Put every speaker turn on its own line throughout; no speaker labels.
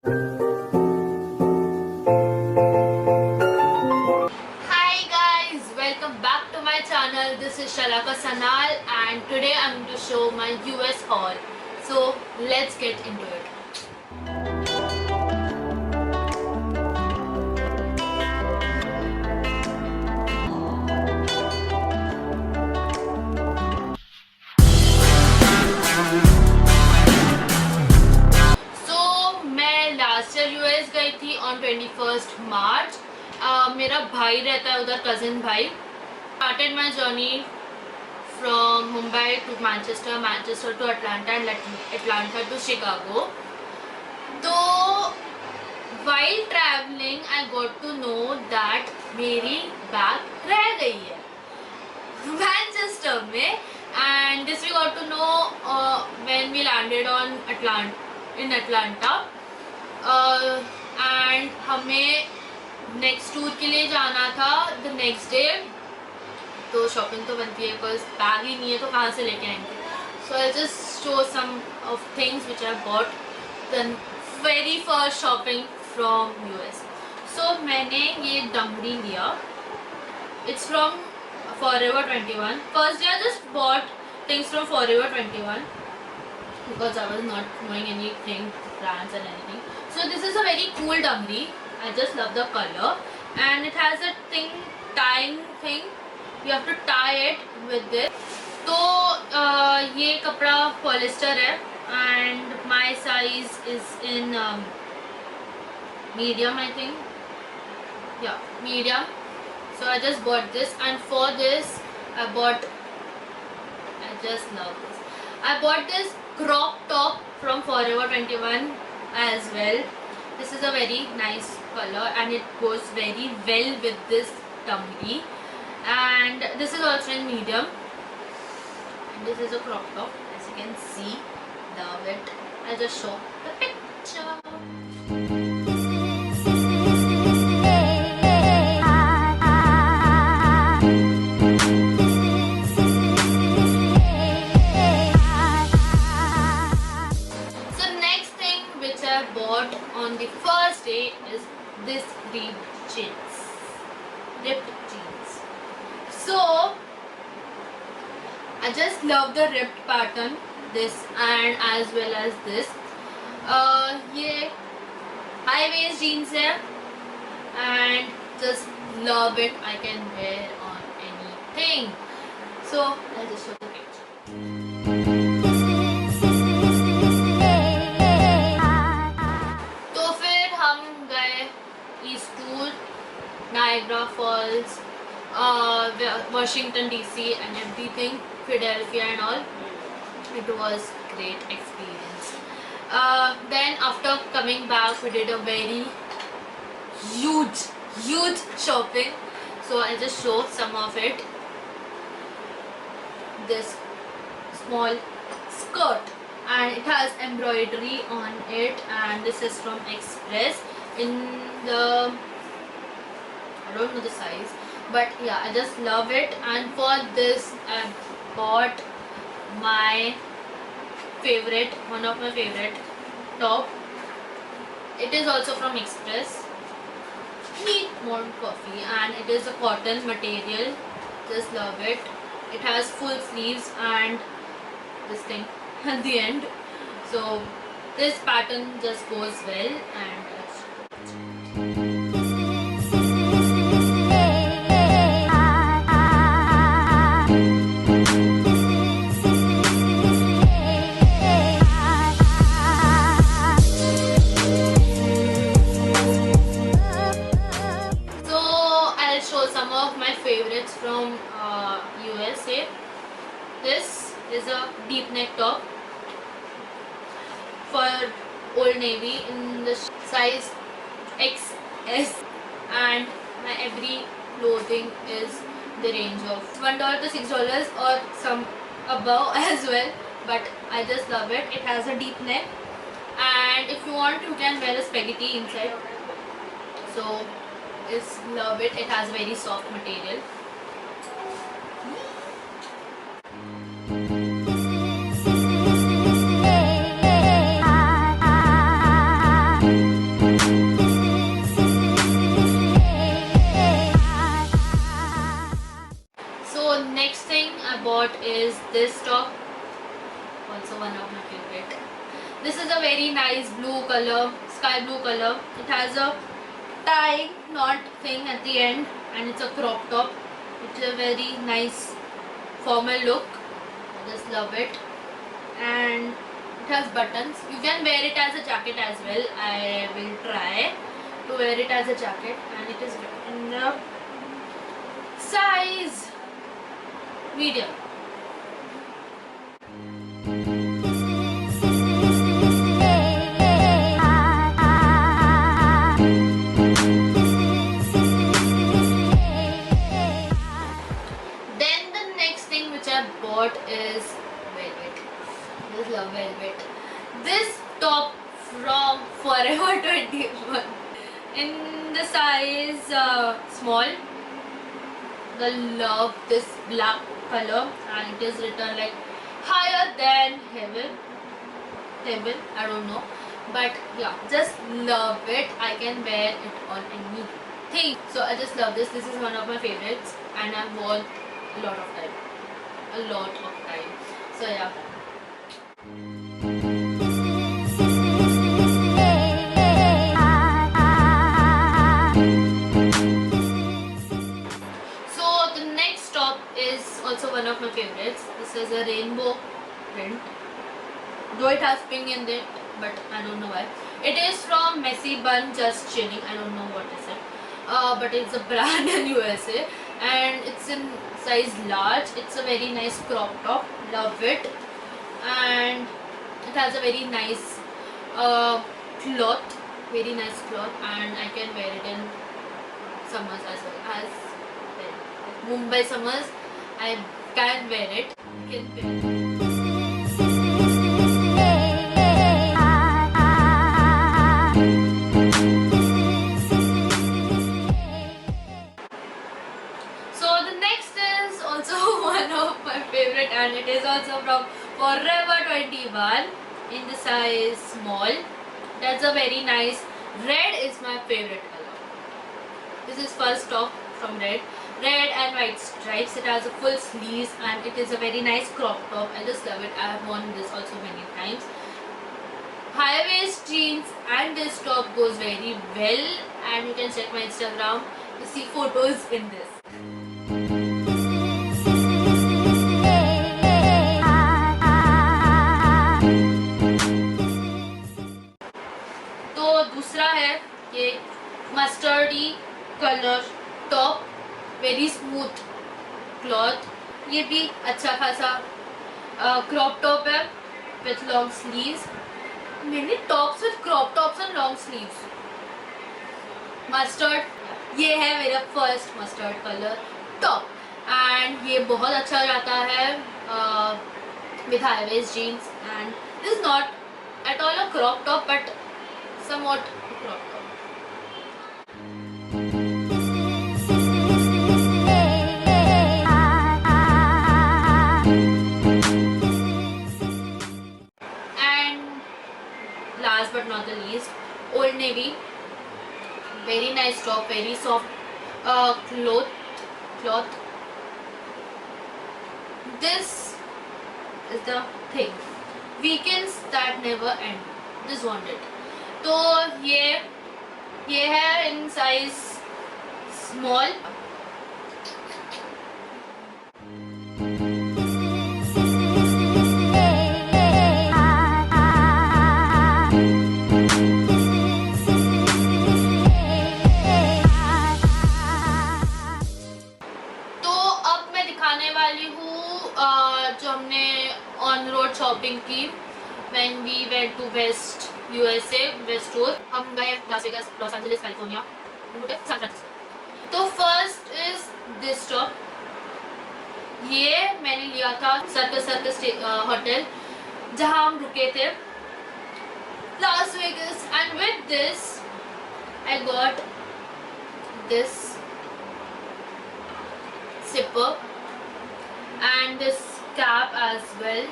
Hi guys, welcome back to my channel. This is Shalaka Sanal and today I'm going to show my US haul. So let's get into it. So मैं last year US गई थी on 21st मार्च. मेरा भाई रहता है उधर, cousin भाई. Started my journey from Mumbai to Manchester, Manchester to Atlanta and Atlanta to Chicago. तो while traveling I got to know that मेरी बैग रह गई है मैनचेस्टर में. And this we got to know when we landed on Atlanta. And हमें next tour के लिए जाना था द नेक्स्ट डे. तो शॉपिंग तो बनती है, बिकॉज बैग ही नहीं है तो कहाँ से लेके आएंगे. So I just show some of things which I bought the very first shopping from US. So मैंने ये डंगरी लिया. It's from Forever 21. First day I just bought things from Forever 21 because I was not knowing anything, brands and anything. So this is a very cool dangri. I just love the color and it has a tying thing. You have to tie it with this. तो ये कपड़ा polyester है and my size is in medium, I think. Yeah, medium. So I just bought this, and for this I just love this. I bought this crop top from Forever 21 as well. This is a very nice color and it goes very well with this dangri. And this is also in medium. And this is a crop top, as you can see. Love it. I'll just show the picture. Bought on the first day is this ripped jeans. So I just love the ripped pattern, this and as well as this. ये high waist jeans है and just love it. I can wear on anything. So I'll just show the picture. Niagara Falls, Washington DC and everything, Philadelphia and all. It was great experience. Then after coming back we did a very huge shopping. So I'll just show some of it. This small skirt and it has embroidery on it, and this is from Express in the, I don't know the size, but yeah, I just love it. And for this I bought my favorite, one of my favorite top. It is also from Express, Neat More Coffee, and it is a cotton material. Just love it. It has full sleeves and this thing at the end. So this pattern just goes well. And some of my favorites from USA. This is a deep neck top for Old Navy in the size XS, and my every clothing is the range of $1 to $6 or some above as well, but I just love it. It has a deep neck, and if you want you can wear a spaghetti inside. So is love it. It has very soft material. this top, also one of my favorite. This is a very nice blue color, sky blue color. It has a tie knot thing at the end, and it's a crop top. It's a very nice formal look. I just love it. And it has buttons. You can wear it as a jacket as well. I will try to wear it as a jacket, and it is in the size medium. Then the next thing which I bought is velvet. I just love velvet. This top from Forever 21 in the size small. I love this black color, and it is written like higher than heaven. I don't know, but yeah, just love it. I can wear it on anything. So I just love this. This is one of my favorites, and I've worn a lot of time. So yeah. So the next top is also one of my favorites. This is a rainbow print, though it has pink in it, but I don't know why. It is from Messy Bun Just Chilling. I don't know what is it, but it's a brand in USA, and it's in size large. It's a very nice crop top. Love it. And it has a very nice cloth, and I can wear it in summers as well as Mumbai summers. I can wear it. So the next is also one of my favorite, and it is also from Forever 21 in the size small. That's a very nice red. Is my favorite color. This is first top from red and white stripes. It has a full sleeves, and it is a very nice crop top. I just love it. I have worn this also many times. High waist jeans and this top goes very well, and you can check my Instagram to see photos in this. तो दूसरा है ये mustardy colour top, very smooth cloth. ये भी अच्छा खासा crop top है with long sleeves. मैंने tops with crop tops and long sleeves. Mustard, ये है मेरा first mustard colour top, and ये बहुत अच्छा जाता है with high waist jeans, and this is not at all a crop top but somewhat crop top. And last but not the least, Old Navy. Very nice top, very soft cloth. This is the thing. Weekends that never end. Just want it. तो ये है in size small. तो अब मैं दिखाने वाली हूँ जो हमने ऑन रोड शॉपिंग की when we went to West USA, West Tour. हम गए Las Vegas, Los Angeles, California, San Francisco. तो फर्स्ट इज दिस टॉप. ये मैंने लिया था सर्कस होटल जहाँ हम रुके थे, Las Vegas, and with this I got this zipper and this cap as well.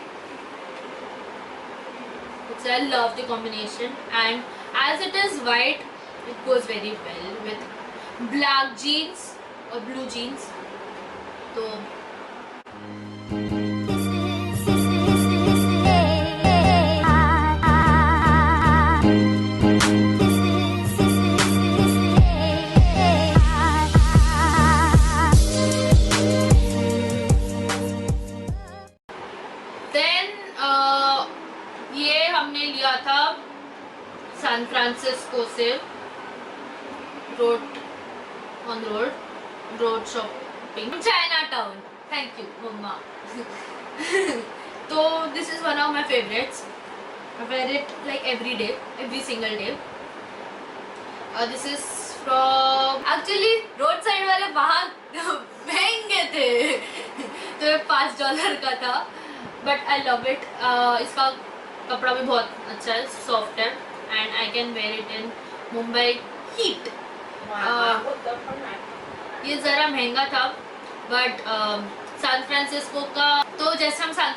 So I love the combination, and as it is white, it goes very well with black jeans or blue jeans. So exclusive road shopping Chinatown. Thank you, Mama. So this is one of my favorites. I wear it like every day, every single day. This is from actually road side वाले वहाँ महंगे थे तो ये $5 का था, but I love it. इसका कपड़ा भी बहुत अच्छा है, सॉफ्ट है, and I can wear it in Mumbai heat. ये ज़रा महंगा था, but सैन फ्रांसिस्को का, तो जैसे हम सैन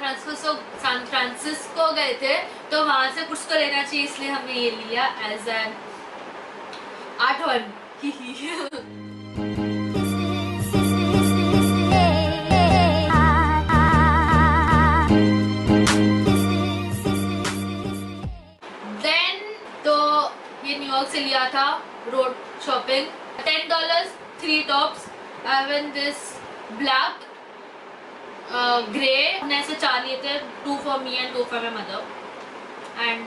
फ्रांसिस्को गए थे तो वहाँ से कुछ तो लेना चाहिए, इसलिए हमने ये लिया as an art one. Then तो ये न्यूयॉर्क से लिया था road shopping, $10 3 tops. I have this black grey, हमने ऐसे 4 लिए थे, 2 for me and 2 for my mother. And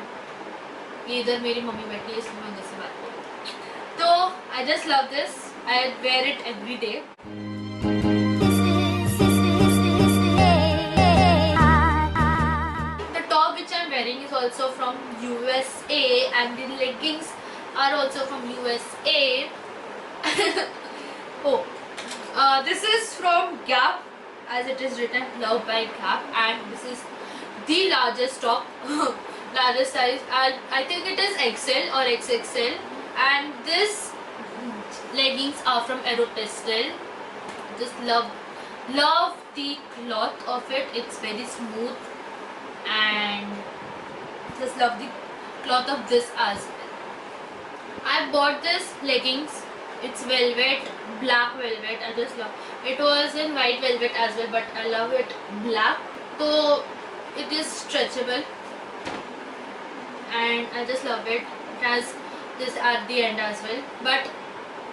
ये इधर मेरी मम्मी बैठी है इसलिए मैं इधर से बात करूँ. तो I just love this, I wear it every day. The top which I am wearing is also from USA and the leggings are also from USA. Oh, this is from Gap, as it is written Love by Gap, and this is the largest top, largest size, and I think it is XL or XXL, and this leggings are from Aeropostale. Just love the cloth of it. It's very smooth, and just love the cloth of this as well. I bought this leggings. It's velvet, black velvet. I just love it. Was in white velvet as well, but I love it black. So it is stretchable, and I just love it. It has this at the end as well, but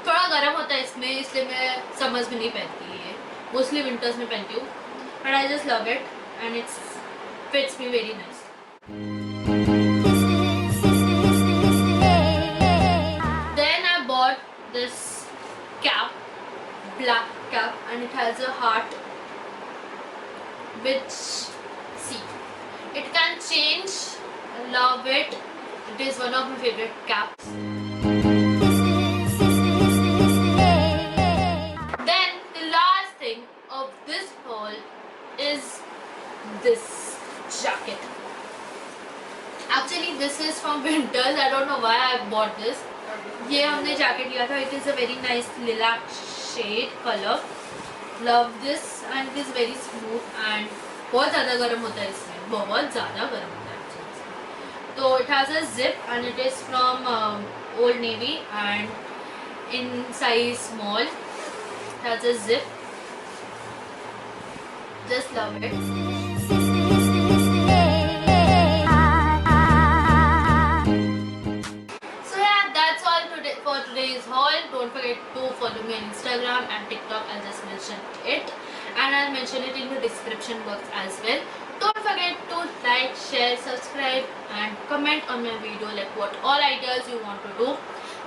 थोड़ा गर्म होता है इसमें, इसलिए मैं summers में नहीं पहनती है, मोस्टली विंटर्स में पहनती हूँ. But I just love it and it's fits me very nice. Then I bought this cap, black cap, and it has a heart which, see, it can change. I love it. It is one of my favorite caps. Then the last thing of this haul is this jacket. Actually this is from winters. I don't know why I bought this. ये हमने jacket लिया था. It is a very nice lilac shade color. Love this, and it is very smooth and बहुत ज़्यादा गर्म होता है इसमें, बहुत ज़्यादा गर्म होता है actually. तो it has a zip and it is from Old Navy and in size small. It has a zip. Just love it. For today's haul. Don't forget to follow me on Instagram and TikTok. I'll just mention it, and I'll mention it in the description box as well. Don't forget to like, share, subscribe, and comment on my video, like what all ideas you want to do.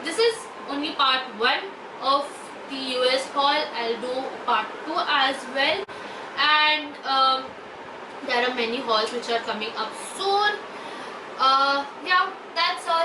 This is only part 1 of the US haul. I'll do part 2 as well, and there are many hauls which are coming up soon. Yeah, that's all.